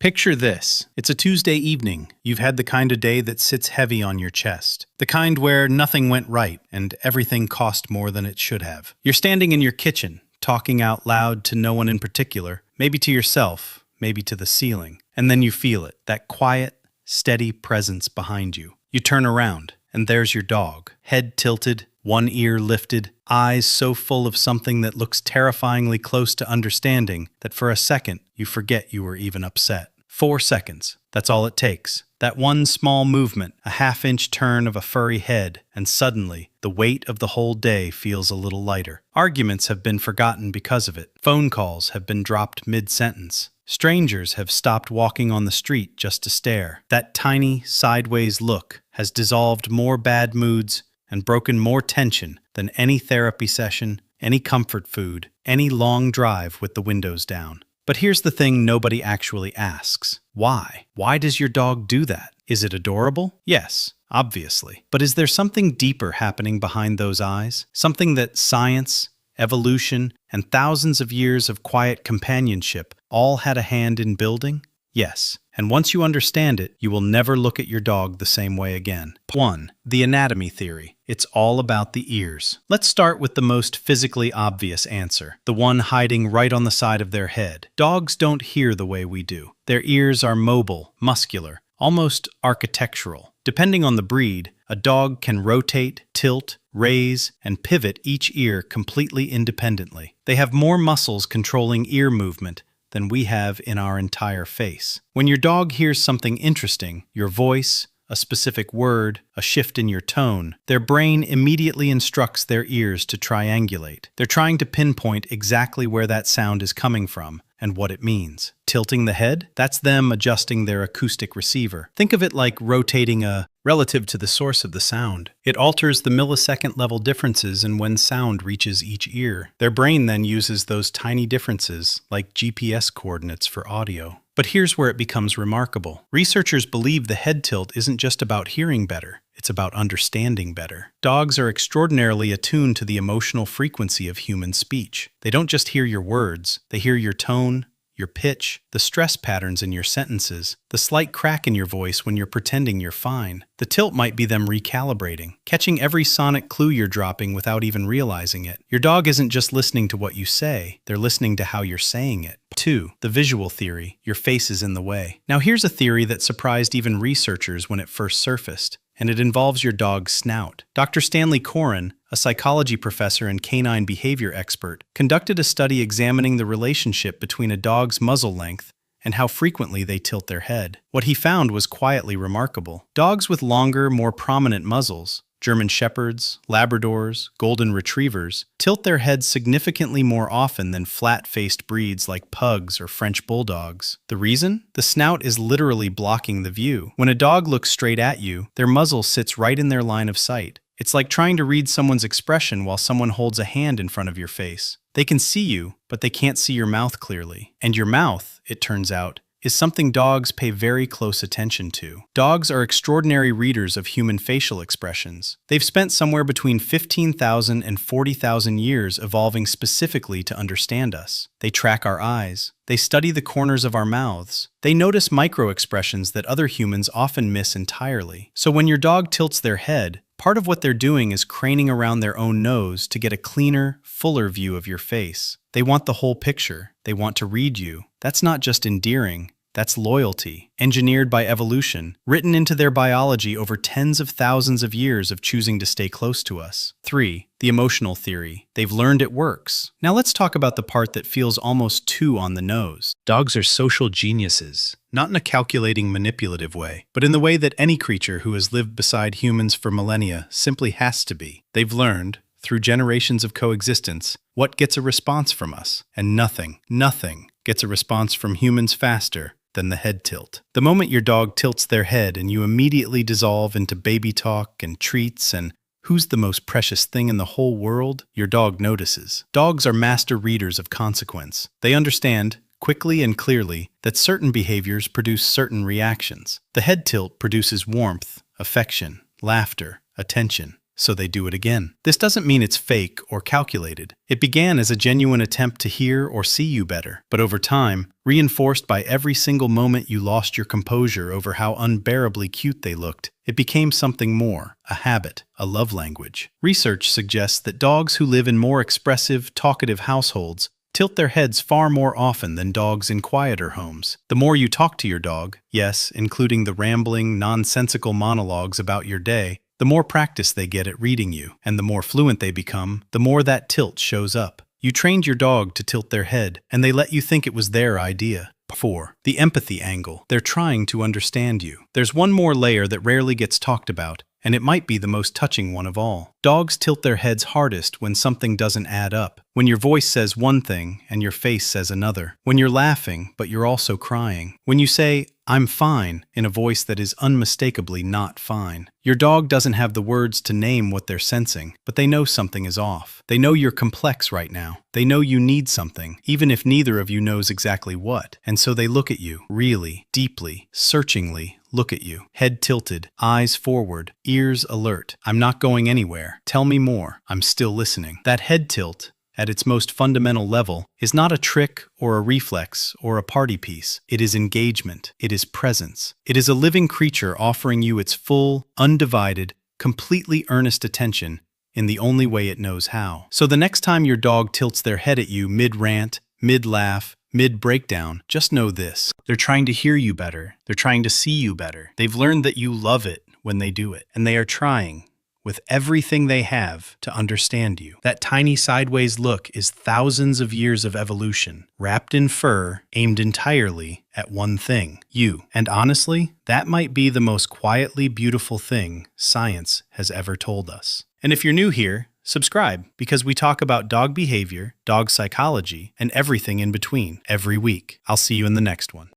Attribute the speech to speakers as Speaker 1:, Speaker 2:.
Speaker 1: Picture this. It's a Tuesday evening. You've had the kind of day that sits heavy on your chest. The kind where nothing went right and everything cost more than it should have. You're standing in your kitchen, talking out loud to no one in particular, maybe to yourself, maybe to the ceiling. And then you feel it, that quiet, steady presence behind you. You turn around, and there's your dog, head tilted, one ear lifted, eyes so full of something that looks terrifyingly close to understanding that for a second you forget you were even upset. 4 seconds. That's all it takes. That one small movement, a half-inch turn of a furry head, and suddenly, the weight of the whole day feels a little lighter. Arguments have been forgotten because of it. Phone calls have been dropped mid-sentence. Strangers have stopped walking on the street just to stare. That tiny, sideways look has dissolved more bad moods and broken more tension than any therapy session, any comfort food, any long drive with the windows down. But here's the thing nobody actually asks. Why? Why does your dog do that? Is it adorable? Yes, obviously. But is there something deeper happening behind those eyes? Something that science, evolution, and thousands of years of quiet companionship all had a hand in building? Yes. And once you understand it, you will never look at your dog the same way again. 1. The anatomy theory. It's all about the ears. Let's start with the most physically obvious answer, the one hiding right on the side of their head. Dogs don't hear the way we do. Their ears are mobile, muscular, almost architectural. Depending on the breed, a dog can rotate, tilt, raise, and pivot each ear completely independently. They have more muscles controlling ear movement than we have in our entire face. When your dog hears something interesting, your voice, a specific word, a shift in your tone, their brain immediately instructs their ears to triangulate. They're trying to pinpoint exactly where that sound is coming from and what it means. Tilting the head? That's them adjusting their acoustic receiver. Think of it like rotating relative to the source of the sound. It alters the millisecond level differences in when sound reaches each ear. Their brain then uses those tiny differences, like GPS coordinates for audio. But here's where it becomes remarkable. Researchers believe the head tilt isn't just about hearing better. It's about understanding better. Dogs are extraordinarily attuned to the emotional frequency of human speech. They don't just hear your words, they hear your tone, your pitch, the stress patterns in your sentences, the slight crack in your voice when you're pretending you're fine. The tilt might be them recalibrating, catching every sonic clue you're dropping without even realizing it. Your dog isn't just listening to what you say, they're listening to how you're saying it. 2. The visual theory. Your face is in the way. Now here's a theory that surprised even researchers when it first surfaced, and it involves your dog's snout. Dr. Stanley Coren, a psychology professor and canine behavior expert, conducted a study examining the relationship between a dog's muzzle length and how frequently they tilt their head. What he found was quietly remarkable. Dogs with longer, more prominent muzzles, German Shepherds, Labradors, Golden Retrievers, tilt their heads significantly more often than flat-faced breeds like Pugs or French Bulldogs. The reason? The snout is literally blocking the view. When a dog looks straight at you, their muzzle sits right in their line of sight. It's like trying to read someone's expression while someone holds a hand in front of your face. They can see you, but they can't see your mouth clearly. And your mouth, it turns out, is something dogs pay very close attention to. Dogs are extraordinary readers of human facial expressions. They've spent somewhere between 15,000 and 40,000 years evolving specifically to understand us. They track our eyes. They study the corners of our mouths. They notice micro-expressions that other humans often miss entirely. So when your dog tilts their head, part of what they're doing is craning around their own nose to get a cleaner, fuller view of your face. They want the whole picture. They want to read you. That's not just endearing. That's loyalty, engineered by evolution, written into their biology over tens of thousands of years of choosing to stay close to us. 3. The emotional theory. They've learned it works. Now let's talk about the part that feels almost too on the nose. Dogs are social geniuses, not in a calculating, manipulative way, but in the way that any creature who has lived beside humans for millennia simply has to be. They've learned, through generations of coexistence, what gets a response from us, and nothing gets a response from humans faster than the head tilt. The moment your dog tilts their head and you immediately dissolve into baby talk and treats and who's the most precious thing in the whole world, your dog notices. Dogs are master readers of consequence. They understand, quickly and clearly, that certain behaviors produce certain reactions. The head tilt produces warmth, affection, laughter, attention. so they do it again. This doesn't mean it's fake or calculated. It began as a genuine attempt to hear or see you better, but over time, reinforced by every single moment you lost your composure over how unbearably cute they looked, it became something more, a habit, a love language. Research suggests that dogs who live in more expressive, talkative households tilt their heads far more often than dogs in quieter homes. The more you talk to your dog, yes, including the rambling, nonsensical monologues about your day, the more practice they get at reading you, and the more fluent they become, the more that tilt shows up. You trained your dog to tilt their head, and they let you think it was their idea. 4. The empathy angle. They're trying to understand you. There's one more layer that rarely gets talked about, and it might be the most touching one of all. Dogs tilt their heads hardest when something doesn't add up. When your voice says one thing and your face says another. When you're laughing, but you're also crying. When you say, "I'm fine," in a voice that is unmistakably not fine. Your dog doesn't have the words to name what they're sensing, but they know something is off. They know you're complex right now. They know you need something, even if neither of you knows exactly what. And so they look at you, really, deeply, searchingly, look at you. Head tilted, eyes forward, ears alert. I'm not going anywhere. Tell me more. I'm still listening. That head tilt, at its most fundamental level, is not a trick or a reflex or a party piece. It is engagement. It is presence. It is a living creature offering you its full, undivided, completely earnest attention in the only way it knows how. So the next time your dog tilts their head at you mid-rant, mid-laugh, mid-breakdown, just know this. They're trying to hear you better. They're trying to see you better. They've learned that you love it when they do it. And they are trying, with everything they have, to understand you. That tiny sideways look is thousands of years of evolution, wrapped in fur, aimed entirely at one thing, you. And honestly, that might be the most quietly beautiful thing science has ever told us. And if you're new here, subscribe, because we talk about dog behavior, dog psychology, and everything in between every week. I'll see you in the next one.